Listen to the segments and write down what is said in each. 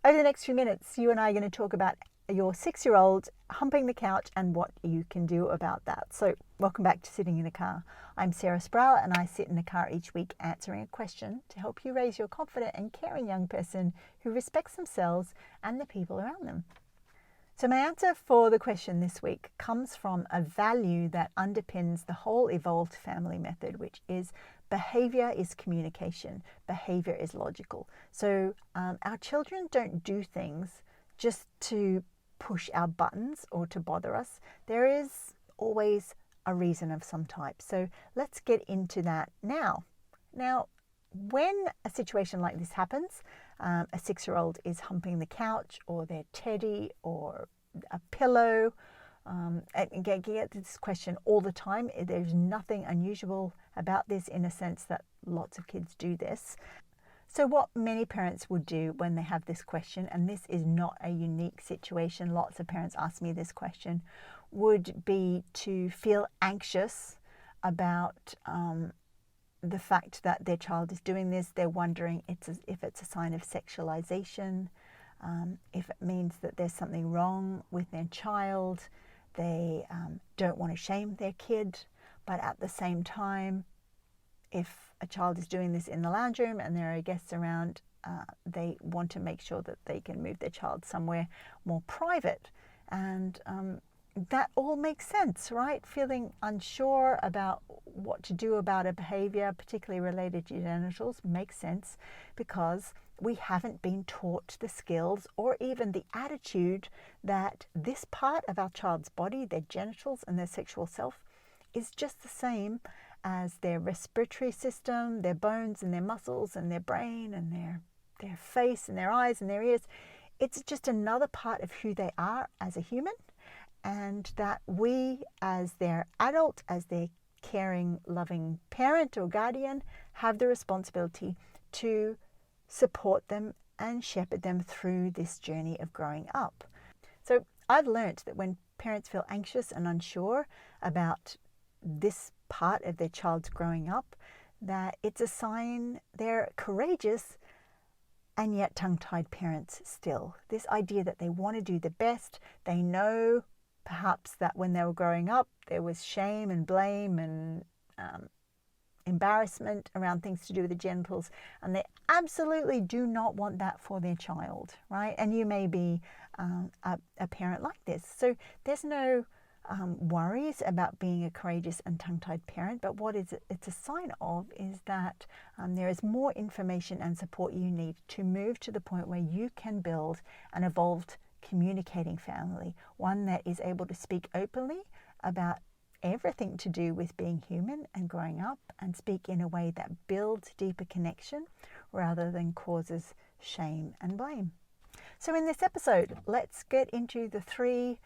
Over the next few minutes, you and I are going to talk about your 6-year-old humping the couch and what you can do about that. So welcome back to Sitting in the Car. I'm Sarah Sproul and I sit in the car each week answering a question to help you raise your confident and caring young person who respects themselves and the people around them. So my answer for the question this week comes from a value that underpins the whole evolved family method, which is behavior is communication, behavior is logical. So our children don't do things just to push our buttons or to bother us. There is always a reason of some type. So let's get into that now. Now, when a situation like this happens, a 6-year-old is humping the couch or their teddy or a pillow. I get this question all the time. There's nothing unusual about this in a sense that lots of kids do this. So what many parents would do when they have this question, and this is not a unique situation, lots of parents ask me this question, would be to feel anxious about the fact that their child is doing this. They're wondering if it's a sign of sexualization, if it means that there's something wrong with their child. They don't want to shame their kid, but at the same time, if a child is doing this in the lounge room and there are guests around, they want to make sure that they can move their child somewhere more private. And that all makes sense, right? Feeling unsure about what to do about a behavior, particularly related to genitals, makes sense because we haven't been taught the skills or even the attitude that this part of our child's body, their genitals and their sexual self, is just the same as their respiratory system, their bones and their muscles and their brain and their face and their eyes and their ears. It's just another part of who they are as a human, and that we as their adult, as their caring, loving parent or guardian, have the responsibility to support them and shepherd them through this journey of growing up. So I've learnt that when parents feel anxious and unsure about this part of their child's growing up, that it's a sign they're courageous and yet tongue-tied parents still. This idea that they want to do the best, they know perhaps that when they were growing up there was shame and blame and embarrassment around things to do with the genitals, and they absolutely do not want that for their child, right? And you may be a parent like this. So there's no worries about being a courageous and tongue-tied parent, but what it's a sign of is that there is more information and support you need to move to the point where you can build an evolved communicating family, one that is able to speak openly about everything to do with being human and growing up, and speak in a way that builds deeper connection rather than causes shame and blame. So in this episode, let's get into the 3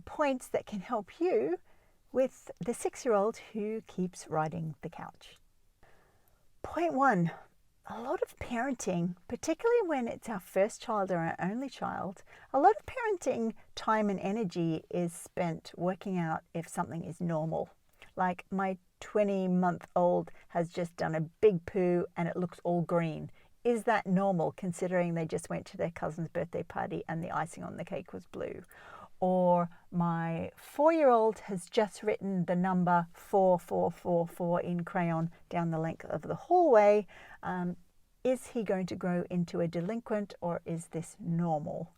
points that can help you with the 6-year-old who keeps riding the couch. Point 1, a lot of parenting, particularly when it's our first child or our only child, a lot of parenting time and energy is spent working out if something is normal. Like my 20-month-old has just done a big poo and it looks all green. Is that normal considering they just went to their cousin's birthday party and the icing on the cake was blue? Or my 4-year-old has just written the number 4444 in crayon down the length of the hallway. Is he going to grow into a delinquent, or is this normal?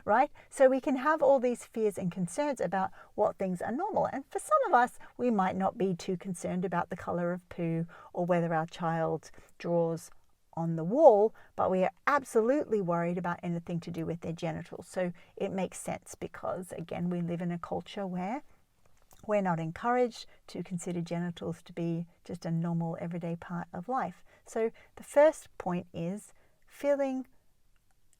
Right? So we can have all these fears and concerns about what things are normal. And for some of us, we might not be too concerned about the color of poo or whether our child draws on the wall, but we are absolutely worried about anything to do with their genitals. So it makes sense because, again, we live in a culture where we're not encouraged to consider genitals to be just a normal everyday part of life. So the first point is feeling,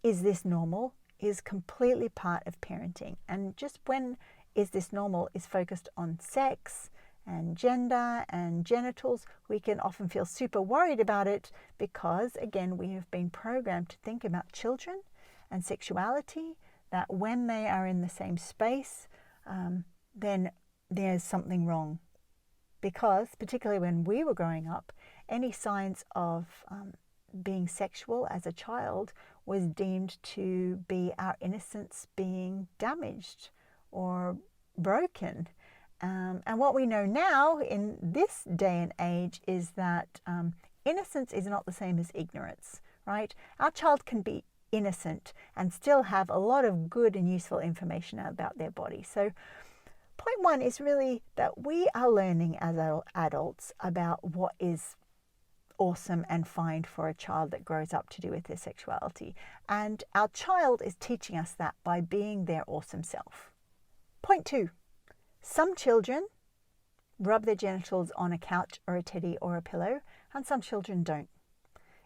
is this normal, is completely part of parenting. And just when is this normal is focused on sex and gender and genitals, we can often feel super worried about it because, again, we have been programmed to think about children and sexuality, that when they are in the same space, then there's something wrong. Because, particularly when we were growing up, any signs of being sexual as a child was deemed to be our innocence being damaged or broken. And what we know now in this day and age is that innocence is not the same as ignorance, right? Our child can be innocent and still have a lot of good and useful information about their body. So point one is really that we are learning as adults about what is awesome and fine for a child that grows up to do with their sexuality. And our child is teaching us that by being their awesome self. Point two, some children rub their genitals on a couch or a teddy or a pillow, and some children don't.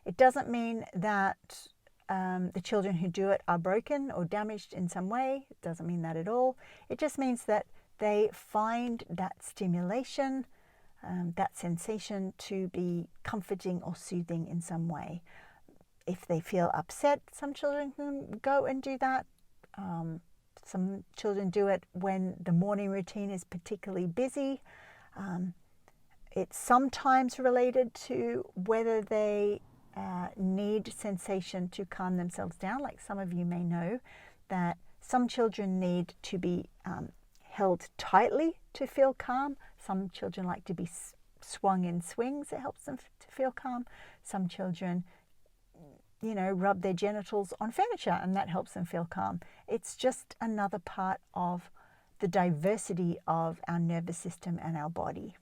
It doesn't mean that the children who do it are broken or damaged in some way. It doesn't mean that at all. It just means that they find that stimulation, that sensation to be comforting or soothing in some way. If they feel upset, some children can go and do that. Some children do it when the morning routine is particularly busy. It's sometimes related to whether they need sensation to calm themselves down. Like some of you may know that some children need to be held tightly to feel calm. Some children like to be swung in swings. It helps them to feel calm. Some children, rub their genitals on furniture and that helps them feel calm. It's just another part of the diversity of our nervous system and our body.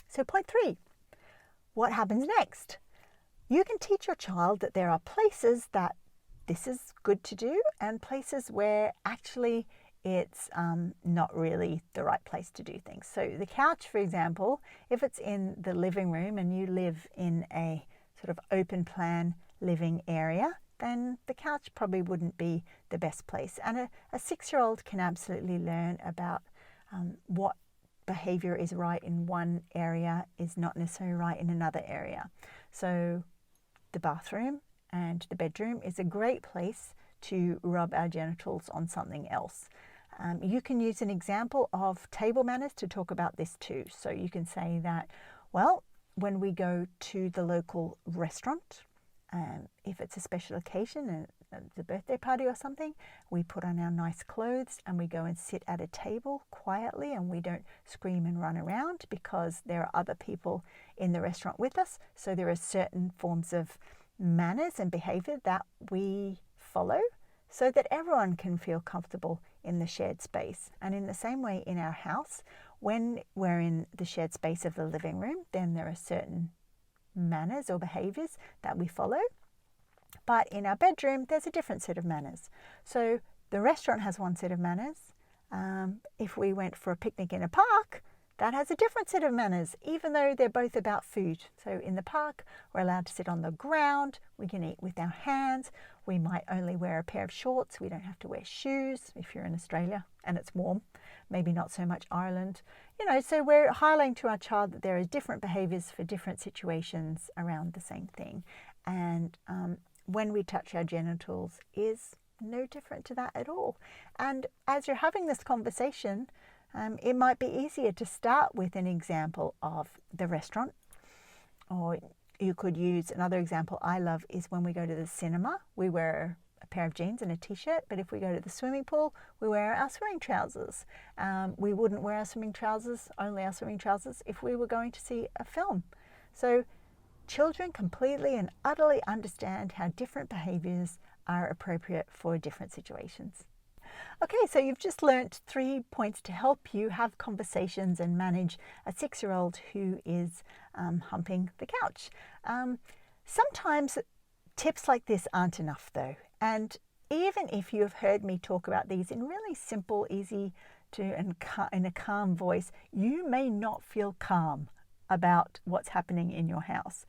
So point three, what happens next? You can teach your child that there are places that this is good to do and places where actually it's not really the right place to do things. So the couch, for example, if it's in the living room and you live in a sort of open plan living area, then the couch probably wouldn't be the best place. And a 6-year-old can absolutely learn about what behavior is right in one area is not necessarily right in another area. So the bathroom and the bedroom is a great place to rub our genitals on something else. You can use an example of table manners to talk about this too. So you can say that, well, when we go to the local restaurant, if it's a special occasion, it's a birthday party or something, we put on our nice clothes and we go and sit at a table quietly and we don't scream and run around because there are other people in the restaurant with us. So there are certain forms of manners and behavior that we follow so that everyone can feel comfortable in the shared space. And in the same way in our house, when we're in the shared space of the living room, then there are certain manners or behaviors that we follow. But in our bedroom, there's a different set of manners. So the restaurant has one set of manners. If we went for a picnic in a park, that has a different set of manners, even though they're both about food. So in the park, we're allowed to sit on the ground. We can eat with our hands. We might only wear a pair of shorts. We don't have to wear shoes if you're in Australia and it's warm. Maybe not so much Ireland. So we're highlighting to our child that there are different behaviors for different situations around the same thing. And when we touch our genitals is no different to that at all. And as you're having this conversation, it might be easier to start with an example of the restaurant, or you could use another example I love is when we go to the cinema, we wear a pair of jeans and a t-shirt, but if we go to the swimming pool, we wear our swimming trousers. We wouldn't wear our swimming trousers, only our swimming trousers, if we were going to see a film. So children completely and utterly understand how different behaviors are appropriate for different situations. Okay, so you've just learnt 3 points to help you have conversations and manage a 6-year-old who is humping the couch. Sometimes tips like this aren't enough though. And even if you have heard me talk about these in really simple, easy to and in a calm voice, you may not feel calm about what's happening in your house.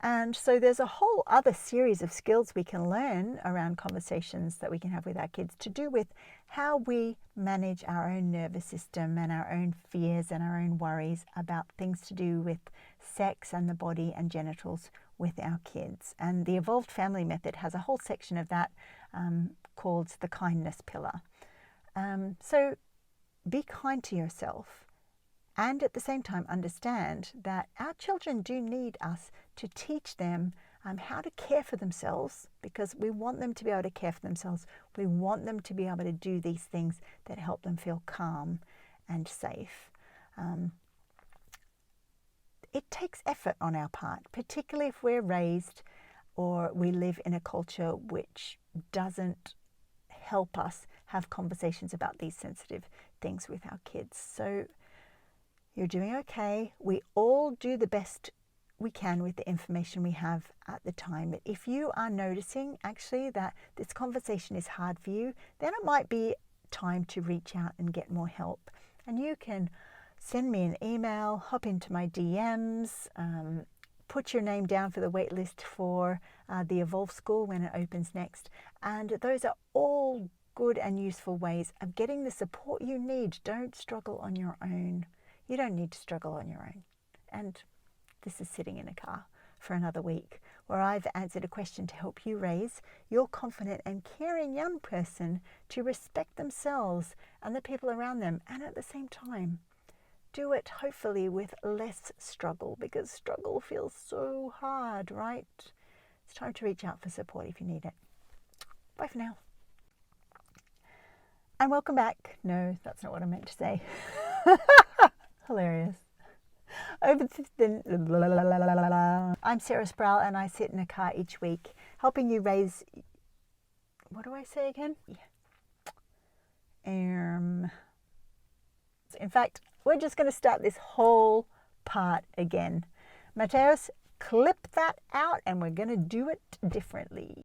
And so there's a whole other series of skills we can learn around conversations that we can have with our kids to do with how we manage our own nervous system and our own fears and our own worries about things to do with sex and the body and genitals with our kids. And the Evolved Family Method has a whole section of that called the kindness pillar. So be kind to yourself. And at the same time, understand that our children do need us to teach them how to care for themselves, because we want them to be able to care for themselves. We want them to be able to do these things that help them feel calm and safe. It takes effort on our part, particularly if we're raised or we live in a culture which doesn't help us have conversations about these sensitive things with our kids. So you're doing okay. We all do the best we can with the information we have at the time. But if you are noticing actually that this conversation is hard for you, then it might be time to reach out and get more help. And you can send me an email, hop into my DMs, put your name down for the wait list for the Evolve School when it opens next. And those are all good and useful ways of getting the support you need. Don't struggle on your own. You don't need to struggle on your own. And this is Sitting in a Car for another week, where I've answered a question to help you raise your confident and caring young person to respect themselves and the people around them, and at the same time, do it hopefully with less struggle, because struggle feels so hard, right? It's time to reach out for support if you need it. Bye for now. And welcome back. No, that's not what I meant to say. Hilarious. I'm Sarah Sproul, and I sit in a car each week helping you raise, what do I say again? In fact, we're just going to start this whole part again. Mateos, clip that out and we're going to do it differently.